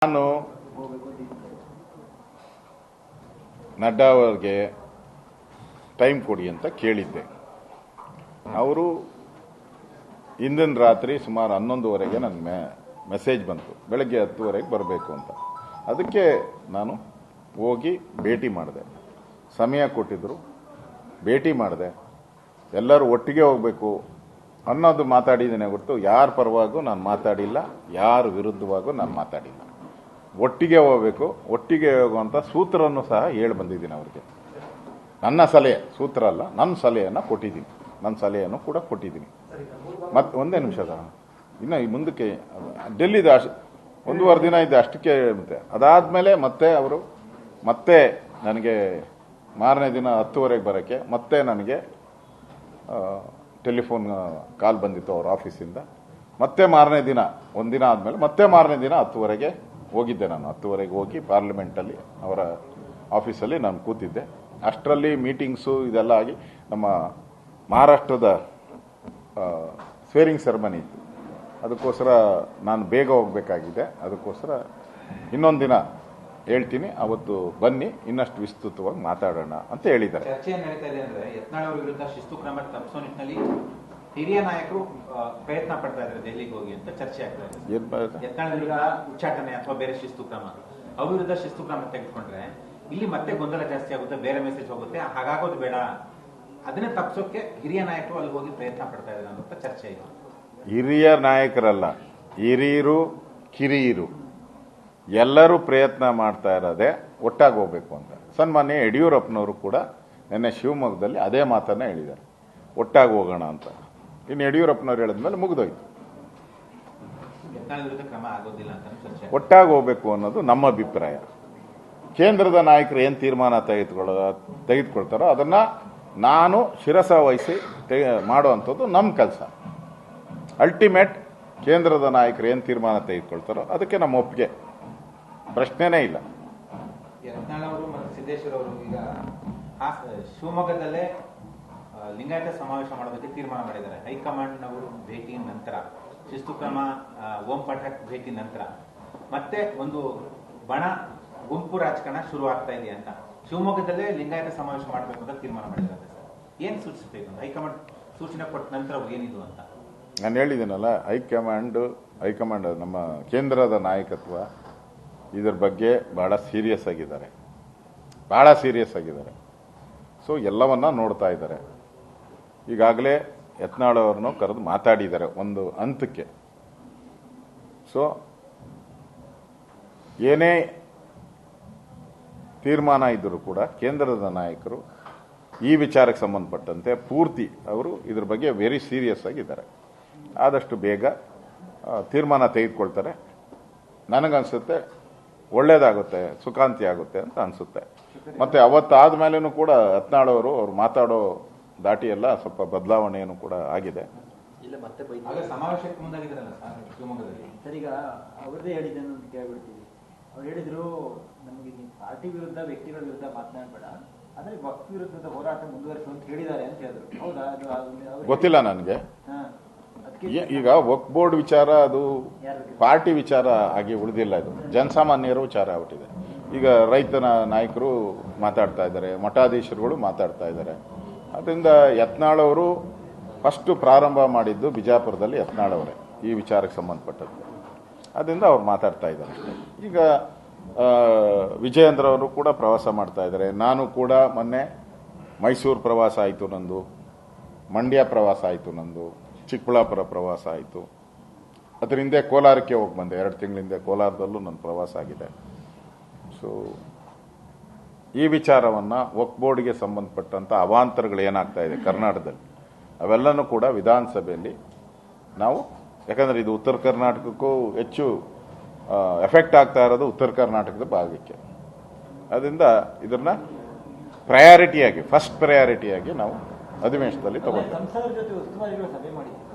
ನಾನು ನಡ್ಡಾ ಅವರಿಗೆ ಟೈಮ್ ಕೊಡಿ ಅಂತ ಕೇಳಿದ್ದೆ. ಅವರು ಇಂದಿನ ರಾತ್ರಿ ಸುಮಾರು 11:30ಗೆ ನನ್ನ ಮೆಸೇಜ್ ಬಂತು, ಬೆಳಗ್ಗೆ 10:30ಗೆ ಬರಬೇಕು ಅಂತ. ಅದಕ್ಕೆ ನಾನು ಹೋಗಿ ಭೇಟಿ ಮಾಡಿದೆ. ಸಮಯ ಕೊಟ್ಟಿದ್ರು, ಭೇಟಿ ಮಾಡಿದೆ. ಎಲ್ಲರೂ ಒಟ್ಟಿಗೆ ಹೋಗಬೇಕು ಅನ್ನೋದು ಮಾತಾಡಿದ್ದೇನೆ ಹೊರತು ಯಾರ ಪರವಾಗೂ ನಾನು ಮಾತಾಡಿಲ್ಲ, ಯಾರ ವಿರುದ್ಧವಾಗೂ ನಾನು ಮಾತಾಡಿಲ್ಲ. ಒಟ್ಟಿಗೆ ಹೋಗಬೇಕು, ಒಟ್ಟಿಗೆ ಹೋಗುವಂಥ ಸೂತ್ರವನ್ನು ಸಹ ಹೇಳಿ ಬಂದಿದ್ದೀನಿ ಅವ್ರಿಗೆ. ನನ್ನ ಸಲಹೆ, ಸೂತ್ರ ಅಲ್ಲ, ನನ್ನ ಸಲಹೆಯನ್ನು ಕೊಟ್ಟಿದ್ದೀನಿ. ನನ್ನ ಸಲಹೆಯನ್ನು ಕೂಡ ಕೊಟ್ಟಿದ್ದೀನಿ. ಮತ್ತೆ ಒಂದೇ ನಿಮಿಷದ ಇನ್ನು ಮುಂದಕ್ಕೆ ಡೆಲ್ಲಿದ 1.5 ದಿನ ಇದೆ ಅಷ್ಟಕ್ಕೆ. ಅದಾದಮೇಲೆ ಮತ್ತೆ ನನಗೆ ಮಾರನೇ ದಿನ 10:30ಗೆ ಬರೋಕ್ಕೆ ಮತ್ತೆ ನನಗೆ ಟೆಲಿಫೋನ್ ಕಾಲ್ ಬಂದಿತ್ತು ಅವ್ರ ಆಫೀಸಿಂದ. ಮತ್ತೆ ಮಾರನೇ ದಿನ, ಒಂದಿನ ಆದಮೇಲೆ ಮತ್ತೆ ಮಾರನೇ ದಿನ 10:30ಗೆ ಹೋಗಿದ್ದೆ. ನಾನು 10:30ಗೆ ಹೋಗಿ ಪಾರ್ಲಿಮೆಂಟಲ್ಲಿ ಅವರ ಆಫೀಸಲ್ಲಿ ನಾನು ಕೂತಿದ್ದೆ. ಅಷ್ಟರಲ್ಲಿ ಮೀಟಿಂಗ್ಸು ಇದೆಲ್ಲ ಆಗಿ ನಮ್ಮ ಮಹಾರಾಷ್ಟ್ರದ ಸ್ವೇರಿಂಗ್ ಸೆರೆಮನಿ ಇತ್ತು. ಅದಕ್ಕೋಸ್ಕರ ನಾನು ಬೇಗ ಹೋಗಬೇಕಾಗಿದೆ. ಅದಕ್ಕೋಸ್ಕರ ಇನ್ನೊಂದು ದಿನ ಹೇಳ್ತೀನಿ, ಅವತ್ತು ಬನ್ನಿ, ಇನ್ನಷ್ಟು ವಿಸ್ತೃತವಾಗಿ ಮಾತಾಡೋಣ ಅಂತ ಹೇಳಿದ್ದಾರೆ. ಚರ್ಚೆ ನಡೀತಾ ಇದೆ ಅಂದ್ರೆ ಯತ್ನಾಳ್ ಅವರ ವಿರುದ್ಧ ಶಿಸ್ತು ಕ್ರಮ ತಪ್ಪಿಸೋ ನಿಟ್ಟಿನಲ್ಲಿ ಹಿರಿಯ ನಾಯಕರು ಪ್ರಯತ್ನ ಪಡ್ತಾ ಇದ್ದಾರೆ ಡೆಲ್ಲಿಗೆ ಹೋಗಿ ಅಂತ ಚರ್ಚೆ ಆಗ್ತಾ ಇದೆ. ಯತ್ನಾಳ್ ವಿರುದ್ಧ ಉಚ್ಚಾಟನೆ ಅಥವಾ ಬೇರೆ ಶಿಸ್ತು ಕ್ರಮ, ಅವ್ರ ವಿರುದ್ಧ ಶಿಸ್ತು ಕ್ರಮ ತೆಗೆದುಕೊಂಡ್ರೆ ಇಲ್ಲಿ ಮತ್ತೆ ಗೊಂದಲ ಜಾಸ್ತಿ ಆಗುತ್ತೆ, ಬೇರೆ ಮೆಸೇಜ್ ಹೋಗುತ್ತೆ. ಹಾಗಾಗೋದು ಬೇಡ, ಅದನ್ನೇ ತಪ್ಪಿಸೋಕೆ ಹಿರಿಯ ನಾಯಕರು ಅಲ್ಲಿ ಹೋಗಿ ಪ್ರಯತ್ನ ಪಡ್ತಾ ಇದ್ದಾರೆ ಅಂತ ಚರ್ಚೆ ಇದೆ. ಹಿರಿಯ ನಾಯಕರಲ್ಲ, ಹಿರಿಯರು ಕಿರಿಯರು ಎಲ್ಲರೂ ಪ್ರಯತ್ನ ಮಾಡ್ತಾ ಇರೋದೇ ಒಟ್ಟಾಗಿ ಹೋಗ್ಬೇಕು ಅಂತ. ಸನ್ಮಾನ್ಯ ಯಡಿಯೂರಪ್ಪನವರು ಕೂಡ ನಿನ್ನೆ ಶಿವಮೊಗ್ಗದಲ್ಲಿ ಅದೇ ಮಾತನ್ನ ಹೇಳಿದ್ದಾರೆ, ಒಟ್ಟಾಗಿ ಹೋಗೋಣ ಅಂತ. ಇನ್ನು ಯಡಿಯೂರಪ್ಪನವ್ರು ಹೇಳಿದ್ಮೇಲೆ ಮುಗಿದೋಯ್ತು. ಒಟ್ಟಾಗಿ ಹೋಗ್ಬೇಕು ಅನ್ನೋದು ನಮ್ಮ ಅಭಿಪ್ರಾಯ. ಕೇಂದ್ರದ ನಾಯಕರು ಏನು ತೀರ್ಮಾನ ತೆಗೆದುಕೊಳ್ತಾರೋ ಅದನ್ನ ನಾನು ಶಿರಸ ವಹಿಸಿ ಮಾಡುವಂಥದ್ದು ನಮ್ಮ ಕೆಲಸ. ಅಲ್ಟಿಮೇಟ್ ಕೇಂದ್ರದ ನಾಯಕರು ಏನು ತೀರ್ಮಾನ ತೆಗೆದುಕೊಳ್ತಾರೋ ಅದಕ್ಕೆ ನಮ್ಮ ಒಪ್ಪಿಗೆ, ಪ್ರಶ್ನೆನೇ ಇಲ್ಲ. ಯತ್ನಾಳ್ ಅವರು ಮತ್ತು ಸಿದ್ದೇಶ್ವರ ಅವರು ಈಗ ಶಿವಮೊಗ್ಗದಲ್ಲೇ ಲಿಂಗಾಯತ ಸಮಾವೇಶ ಮಾಡೋದಕ್ಕೆ ತೀರ್ಮಾನ ಮಾಡಿದ್ದಾರೆ. ಹೈಕಮಾಂಡ್ ಅವರು ಭೇಟಿ ನಂತರ, ಶಿಸ್ತು ಕ್ರಮ ಓಂ ಪಠಾಣ್ ಭೇಟಿ ನಂತರ ಮತ್ತೆ ಒಂದು ಬಣ ಗುಂಪು ರಾಜಕಾರಣ ಶುರು ಆಗ್ತಾ ಇದೆ ಅಂತ ಶಿವಮೊಗ್ಗದಲ್ಲೇ ಲಿಂಗಾಯತ ಸಮಾವೇಶ ಮಾಡಬೇಕು ಅಂತ ತೀರ್ಮಾನ ಮಾಡಿದ್ದಾರೆ. ಸರ್, ಏನ್ ಸೂಚಿಸಬೇಕು ಅಂತ ಹೈಕಮಾಂಡ್ ಸೂಚನೆ ಕೊಟ್ಟ ನಂತರ ಏನಿದು ಅಂತ ನಾನು ಹೇಳಿದ್ದೀನಲ್ಲ. ಹೈಕಮಾಂಡ್ ನಮ್ಮ ಕೇಂದ್ರದ ನಾಯಕತ್ವ ಇದ್ರ ಬಗ್ಗೆ ಬಹಳ ಸೀರಿಯಸ್ ಆಗಿದ್ದಾರೆ. ಸೊ ಎಲ್ಲವನ್ನ ನೋಡ್ತಾ ಇದ್ದಾರೆ. ಈಗಾಗಲೇ ಯತ್ನಾಳ್ ಅವರನ್ನು ಕರೆದು ಮಾತಾಡಿದ್ದಾರೆ ಒಂದು ಹಂತಕ್ಕೆ. ಸೊ ಏನೇ ತೀರ್ಮಾನ ಇದ್ದರೂ ಕೂಡ ಕೇಂದ್ರದ ನಾಯಕರು ಈ ವಿಚಾರಕ್ಕೆ ಸಂಬಂಧಪಟ್ಟಂತೆ ಪೂರ್ತಿ ಅವರು ಇದ್ರ ಬಗ್ಗೆ ವೆರಿ ಸೀರಿಯಸ್ ಆಗಿದ್ದಾರೆ. ಆದಷ್ಟು ಬೇಗ ತೀರ್ಮಾನ ತೆಗೆದುಕೊಳ್ತಾರೆ. ನನಗನ್ಸುತ್ತೆ ಒಳ್ಳೇದಾಗುತ್ತೆ, ಸುಖಾಂತಿ ಆಗುತ್ತೆ ಅಂತ ಅನ್ಸುತ್ತೆ. ಮತ್ತೆ ಅವತ್ತಾದ್ಮೇಲೂ ಕೂಡ ಯತ್ನಾಳ್ ಅವರು ಮಾತಾಡೋ ದಾಟಿ ಎಲ್ಲ ಸ್ವಲ್ಪ ಬದಲಾವಣೆಯನ್ನು ಕೂಡ ಆಗಿದೆ. ಸಮಾವೇಶಕ್ಕೆ ಮುಂದಾಗಿದ್ದಾರಲ್ಲ ಶಿವಮೊಗ್ಗದಲ್ಲಿ. ಸರ್, ಈಗ ಅವ್ರದ್ದೇ ಹೇಳಿದ್ದೇನೆ ಅಂತ ಕೇಳ್ಬಿಡ್ತೀವಿ. ಅವ್ರು ಹೇಳಿದ್ರು, ನಮಗೆ ಪಾರ್ಟಿ ವಿರುದ್ಧ, ವ್ಯಕ್ತಿಗಳ ವಿರುದ್ಧ ಮಾತನಾಡಬೇಡ, ಆದ್ರೆ ವಕ್ಫ್ ವಿರುದ್ಧದ ಹೋರಾಟ ಮುಂದುವರಿಸು ಅಂತ ಹೇಳಿದ್ದಾರೆ ಅಂತ ಹೇಳಿದ್ರು. ಹೌದಾ? ಗೊತ್ತಿಲ್ಲ ನನಗೆ. ಈಗ ವಕ್ಫ್ ಬೋರ್ಡ್ ವಿಚಾರ ಅದು ಪಾರ್ಟಿ ವಿಚಾರ ಆಗಿ ಉಳಿದಿಲ್ಲ, ಇದು ಜನಸಾಮಾನ್ಯರ ವಿಚಾರ ಆಗ್ಬಿಟ್ಟಿದೆ. ಈಗ ರೈತನ ನಾಯಕರು ಮಾತಾಡ್ತಾ ಇದ್ದಾರೆ, ಮಠಾಧೀಶರುಗಳು ಮಾತಾಡ್ತಾ ಇದ್ದಾರೆ. ಅದರಿಂದ ಯತ್ನಾಳ್ ಅವರು ಫಸ್ಟ್ ಪ್ರಾರಂಭ ಮಾಡಿದ್ದು ಬಿಜಾಪುರದಲ್ಲಿ ಯತ್ನಾಳ್ ಅವರೇ ಈ ವಿಚಾರಕ್ಕೆ ಸಂಬಂಧಪಟ್ಟದ್ದು. ಅದರಿಂದ ಅವ್ರು ಮಾತಾಡ್ತಾ ಇದ್ದಾರೆ ಅಷ್ಟೇ. ಈಗ ವಿಜಯೇಂದ್ರ ಅವರು ಕೂಡ ಪ್ರವಾಸ ಮಾಡ್ತಾ ಇದ್ದಾರೆ. ನಾನು ಕೂಡ ಮೊನ್ನೆ ಮೈಸೂರು ಪ್ರವಾಸ ಆಯಿತು ನಂದು, ಮಂಡ್ಯ ಪ್ರವಾಸ ಆಯಿತು ನಂದು, ಚಿಕ್ಕಬಳ್ಳಾಪುರ ಪ್ರವಾಸ ಆಯಿತು. ಅದರ ಹಿಂದೆ ಕೋಲಾರಕ್ಕೆ ಹೋಗಿ ಬಂದೆ, 2 ತಿಂಗಳ ಹಿಂದೆ ಕೋಲಾರದಲ್ಲೂ ನನ್ನ ಪ್ರವಾಸ ಆಗಿದೆ. ಸೊ ಈ ವಿಚಾರವನ್ನು ವಕ್ಫ್ ಬೋರ್ಡ್ಗೆ ಸಂಬಂಧಪಟ್ಟಂಥ ಅವಾಂತರಗಳು ಏನಾಗ್ತಾ ಇದೆ ಕರ್ನಾಟಕದಲ್ಲಿ, ಅವೆಲ್ಲನೂ ಕೂಡ ವಿಧಾನಸಭೆಯಲ್ಲಿ ನಾವು, ಯಾಕಂದರೆ ಇದು ಉತ್ತರ ಕರ್ನಾಟಕಕ್ಕೂ ಹೆಚ್ಚು ಎಫೆಕ್ಟ್ ಆಗ್ತಾ ಇರೋದು ಉತ್ತರ ಕರ್ನಾಟಕದ ಭಾಗಕ್ಕೆ. ಅದರಿಂದ ಇದನ್ನ ಫಸ್ಟ್ ಪ್ರಯಾರಿಟಿಯಾಗಿ ನಾವು ಅಧಿವೇಶನದಲ್ಲಿ ತಗೊಂಡು ಸಂಸದರ ಜೊತೆ ಉಸ್ತುವಾರಿಗಳ ಸಭೆ ಮಾಡಿದ್ದೀವಿ.